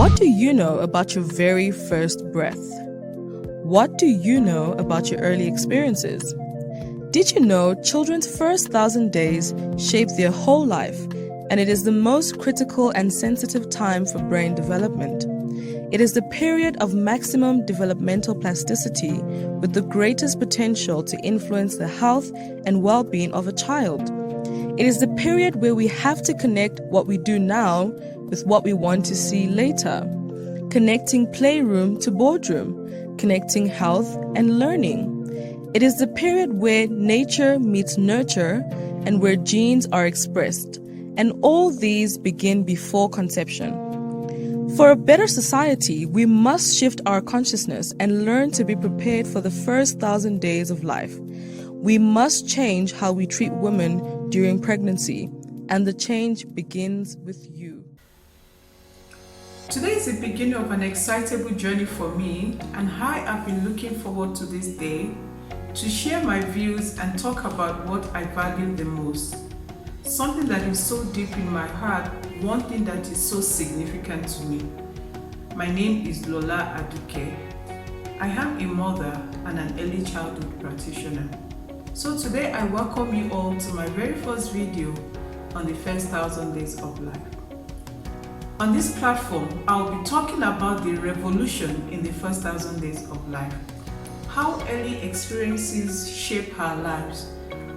What do you know about your very first breath? What do you know about your early experiences? Did you know children's first 1,000 days shape their whole life, and it is the most critical and sensitive time for brain development? It is the period of maximum developmental plasticity with the greatest potential to influence the health and well-being of a child. It is the period where we have to connect what we do now with what we want to see later, connecting playroom to boardroom, connecting health and learning. It is the period where nature meets nurture and where genes are expressed, and all these begin before conception. For a better society, we must shift our consciousness and learn to be prepared for the first 1,000 days of life. We must change how we treat women during pregnancy, and the change begins with you. Today is the beginning of an excitable journey for me, and I have been looking forward to this day to share my views and talk about what I value the most. Something that is so deep in my heart, one thing that is so significant to me. My name is Lola Aduke. I am a mother and an early childhood practitioner. So today I welcome you all to my very first video on the first 1,000 days of life. On this platform, I'll be talking about the revolution in the first 1,000 days of life, how early experiences shape our lives,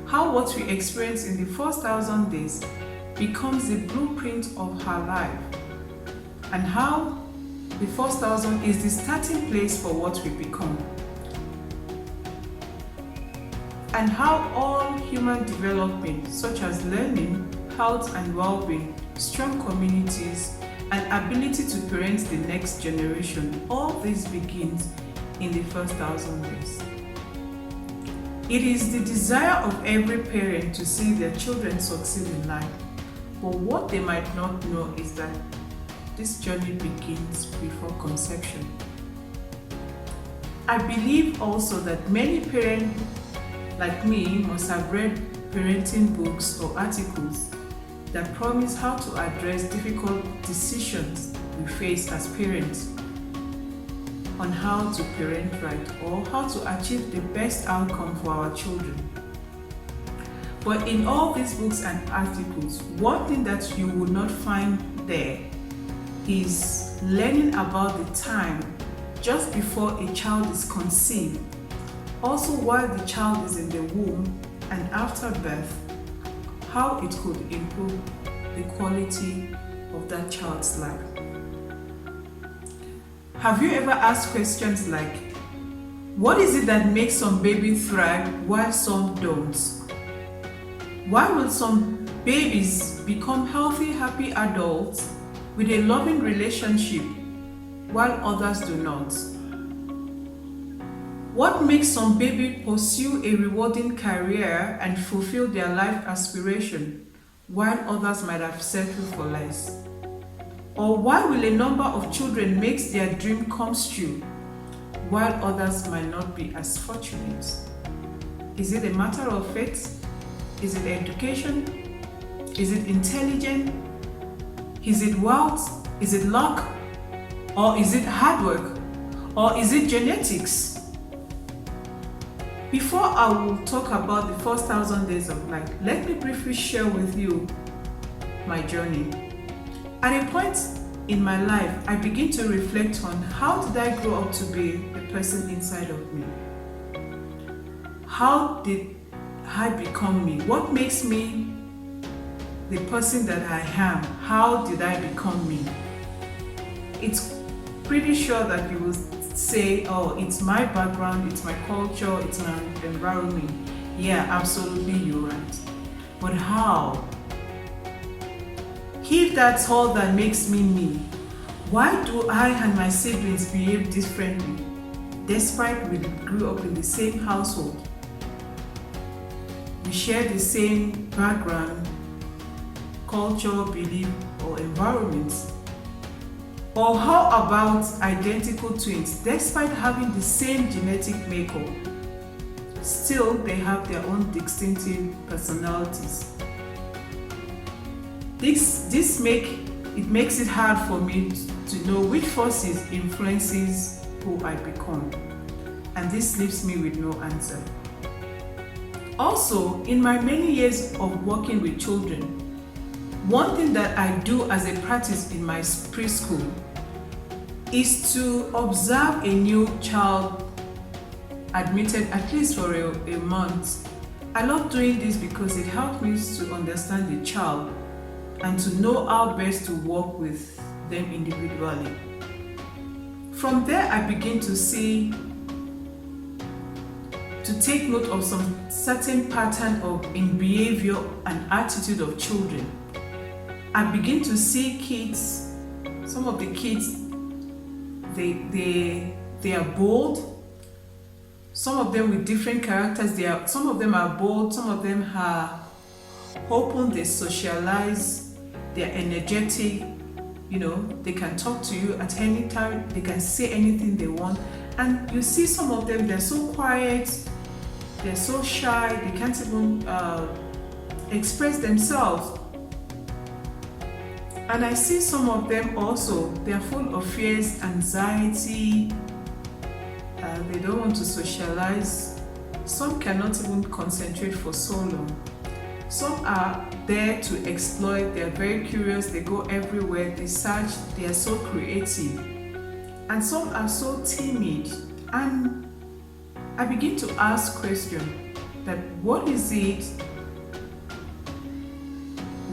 how what we experience in the first 1,000 days becomes the blueprint of our life, and how the first 1,000 is the starting place for what we become, and how all human development, such as learning, health and well-being, strong communities, and ability to parent the next generation, all this begins in the first 1,000 days. It is the desire of every parent to see their children succeed in life, but what they might not know is that this journey begins before conception. I believe also that many parents like me must have read parenting books or articles that promise how to address difficult decisions we face as parents, on how to parent right or how to achieve the best outcome for our children. But in all these books and articles, one thing that you will not find there is learning about the time just before a child is conceived, also while the child is in the womb and after birth, how it could improve the quality of that child's life. Have you ever asked questions like, what is it that makes some babies thrive while some don't? Why will some babies become healthy, happy adults with a loving relationship while others do not? What makes some babies pursue a rewarding career and fulfill their life aspiration while others might have settled for less? Or why will a number of children make their dream come true while others might not be as fortunate? Is it a matter of faith? Is it education? Is it intelligence? Is it wealth? Is it luck? Or is it hard work? Or is it genetics? Before I will talk about the first 1,000 days of life, let me briefly share with you my journey. At a point in my life, I begin to reflect on how did I grow up to be the person inside of me? How did I become me? What makes me the person that I am? How did I become me? It's pretty sure that you will say, oh, it's my background, it's my culture, it's my environment. Yeah, absolutely, you're right. But how? If that's all that makes me me, why do I and my siblings behave differently, despite we grew up in the same household? We share the same background, culture, belief, or environments. Or how about identical twins, despite having the same genetic makeup? Still, they have their own distinctive personalities. This make it makes it hard for me to know which forces influences who I become. And this leaves me with no answer. Also, in my many years of working with children, one thing that I do as a practice in my preschool is to observe a new child admitted at least for a month. I love doing this because it helps me to understand the child and to know how best to work with them individually. From there, I begin to take note of some certain pattern in behavior and attitude of children. I begin to see kids, some of the kids, they are bold. Some of them with different characters. Some of them are bold, some of them are open, they socialize, they're energetic, they can talk to you at any time, they can say anything they want. And you see some of them, they're so quiet, they're so shy, they can't even express themselves. And I see some of them also, they're full of fears, anxiety, they don't want to socialize. Some cannot even concentrate for so long. Some are there to exploit, they are very curious, they go everywhere, they search, they are so creative. And some are so timid. And I begin to ask questions that what is it?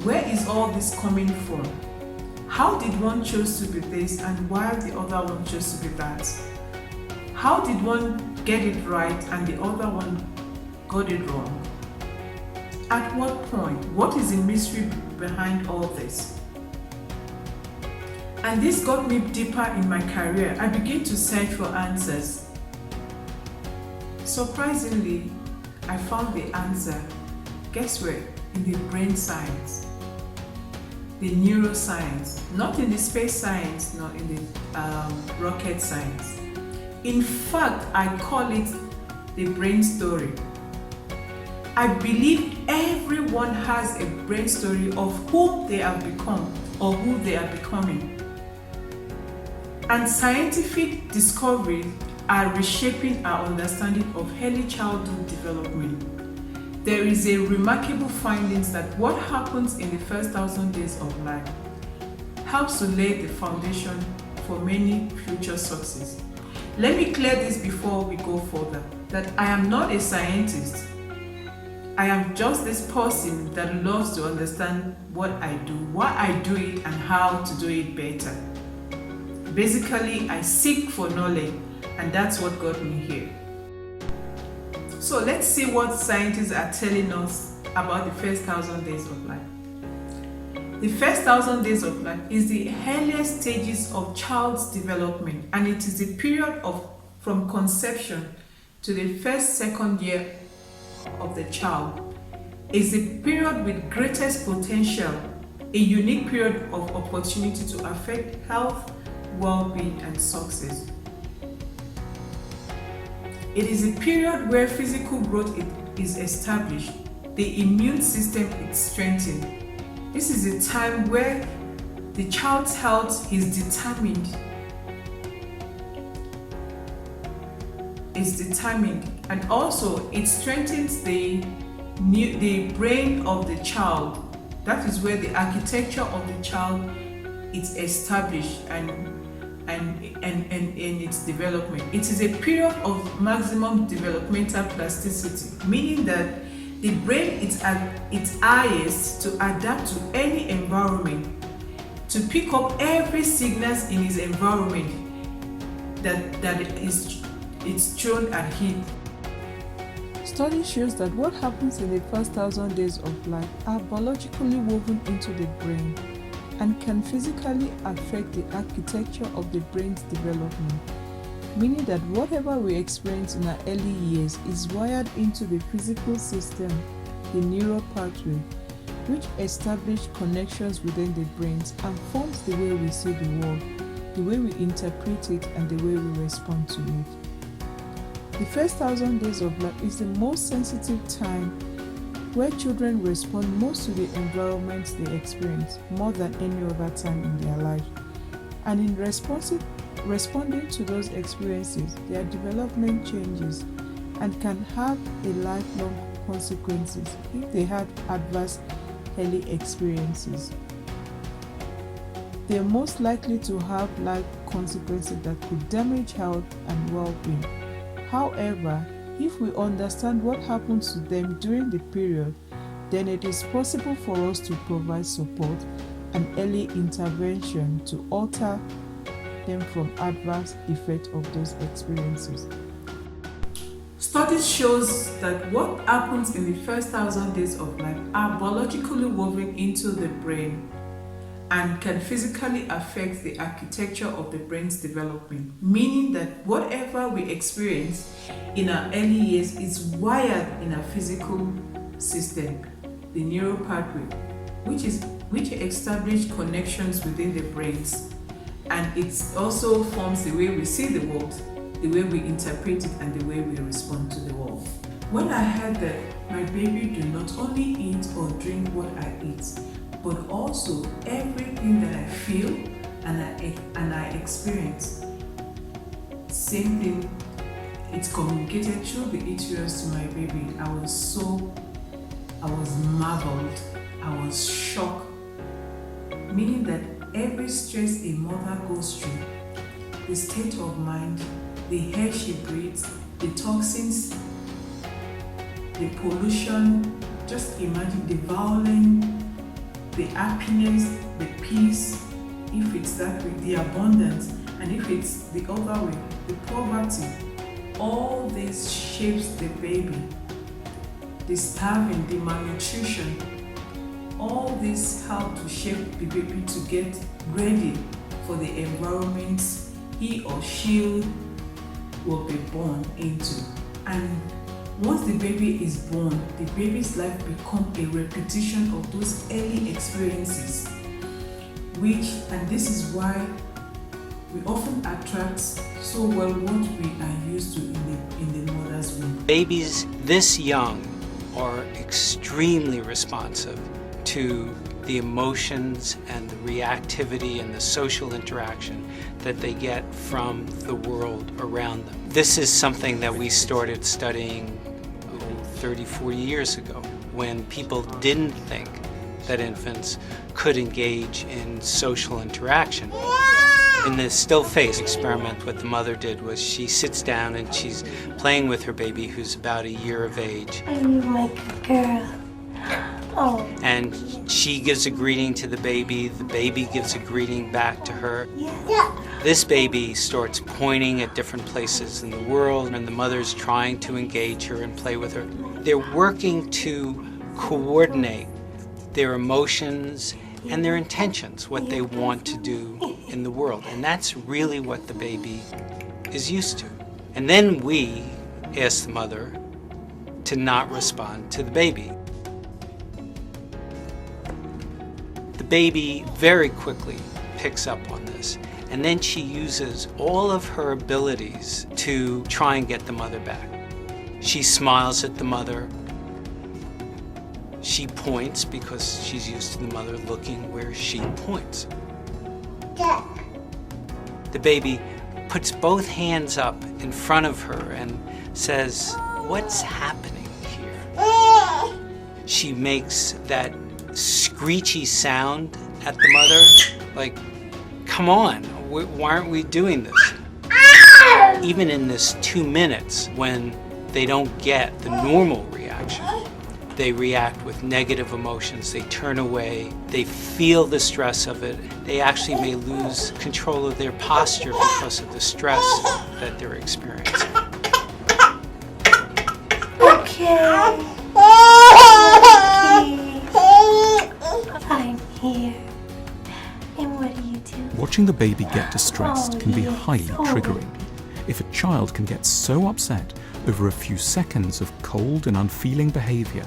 Where is all this coming from? How did one choose to be this and why the other one chose to be that? How did one get it right and the other one got it wrong? At what point? What is the mystery behind all this? And this got me deeper in my career. I began to search for answers. Surprisingly, I found the answer. Guess where? In the brain science, the neuroscience, not in the space science, not in the rocket science. In fact, I call it the brain story. I believe everyone has a brain story of who they have become or who they are becoming. And scientific discoveries are reshaping our understanding of early childhood development. There is a remarkable findings that what happens in the first 1,000 days of life helps to lay the foundation for many future success. Let me clear this before we go further, that I am not a scientist. I am just this person that loves to understand what I do, why I do it, and how to do it better. Basically, I seek for knowledge, and that's what got me here. So let's see what scientists are telling us about the first 1,000 days of life. The first 1,000 days of life is the earliest stages of child's development, and it is the period from conception to the second year of the child. It's the period with greatest potential, a unique period of opportunity to affect health, well-being, and success. It is a period where physical growth is established, the immune system is strengthened. This is a time where the child's health is determined, and also it strengthens the brain of the child. That is where the architecture of the child is established and its development. It is a period of maximum developmental plasticity, meaning that the brain is at its highest to adapt to any environment, to pick up every signals in its environment that it's thrown at him. Study shows that what happens in the first 1,000 days of life are biologically woven into the brain and can physically affect the architecture of the brain's development, meaning that whatever we experience in our early years is wired into the physical system, the neural pathway, which establish connections within the brains and forms the way we see the world, the way we interpret it, and the way we respond to it. The first 1,000 days of life is the most sensitive time where children respond most to the environment they experience more than any other time in their life. And in responding to those experiences, their development changes and can have a lifelong consequences if they had adverse early experiences. They're most likely to have life consequences that could damage health and well-being. However, if we understand what happens to them during the period, then it is possible for us to provide support and early intervention to alter them from adverse effects of those experiences. Studies shows that what happens in the first 1,000 days of life are biologically woven into the brain and can physically affect the architecture of the brain's development, meaning that whatever we experience in our early years is wired in our physical system, the neural pathway, which establish connections within the brains, and it also forms the way we see the world, the way we interpret it, and the way we respond to the world. When I heard that my baby do not only eat or drink what I eat, but also everything that I feel and I experience, same thing, it's communicated through the uterus to my baby. I was marveled, I was shocked, meaning that every stress a mother goes through, the state of mind, the air she breathes, the toxins, the pollution, just imagine the violence, the happiness, the peace, if it's that way, the abundance, and if it's the other way, the poverty, all this shapes the baby. The starving, the malnutrition, all this help to shape the baby to get ready for the environment he or she will be born into. And once the baby is born, the baby's life becomes a repetition of those early experiences, and this is why we often attract so well what we are used to in the mother's womb. Babies this young are extremely responsive to the emotions and the reactivity and the social interaction that they get from the world around them. This is something that we started studying 30, 40 years ago, when people didn't think that infants could engage in social interaction. In the still face experiment, what the mother did was she sits down and she's playing with her baby who's about a year of age. I'm like a girl. Oh. And she gives a greeting to the baby gives a greeting back to her. Yeah. This baby starts pointing at different places in the world, and the mother's trying to engage her and play with her. They're working to coordinate their emotions and their intentions, what they want to do in the world. And that's really what the baby is used to. And then we ask the mother to not respond to the baby. The baby very quickly picks up on this, and then she uses all of her abilities to try and get the mother back. She smiles at the mother. She points because she's used to the mother looking where she points. The baby puts both hands up in front of her and says, "What's happening here?" She makes that screechy sound at the mother, like, "Come on, why aren't we doing this?" Even in this 2 minutes, when they don't get the normal reaction, they react with negative emotions, they turn away, they feel the stress of it, they actually may lose control of their posture because of the stress that they're experiencing. Okay. I'm here. And what do you do? Watching the baby get distressed can be highly triggering. If a child can get so upset over a few seconds of cold and unfeeling behavior,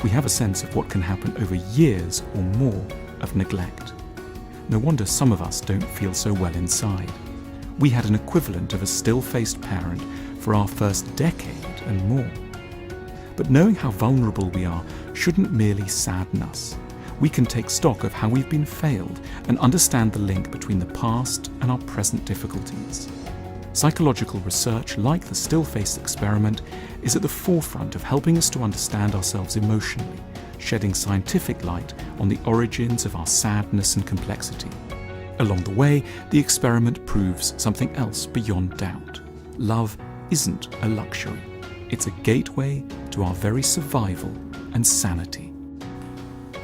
we have a sense of what can happen over years or more of neglect. No wonder some of us don't feel so well inside. We had an equivalent of a still-faced parent for our first decade and more. But knowing how vulnerable we are shouldn't merely sadden us. We can take stock of how we've been failed and understand the link between the past and our present difficulties. Psychological research, like the Still-Face experiment, is at the forefront of helping us to understand ourselves emotionally, shedding scientific light on the origins of our sadness and complexity. Along the way, the experiment proves something else beyond doubt. Love isn't a luxury. It's a gateway to our very survival and sanity.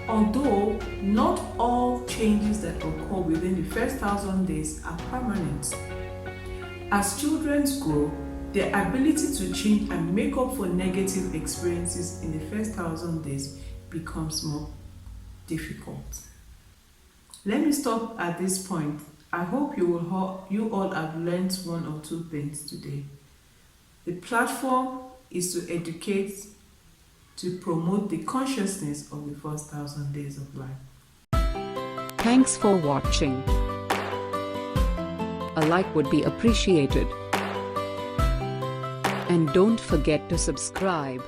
Although not all changes that occur within the first 1,000 days are permanent. As children grow, their ability to change and make up for negative experiences in the first 1,000 days becomes more difficult. Let me stop at this point. I hope you all have learned one or two things today. The platform is to educate, to promote the consciousness of the first 1,000 days of life. Thanks for watching. A like would be appreciated. And don't forget to subscribe.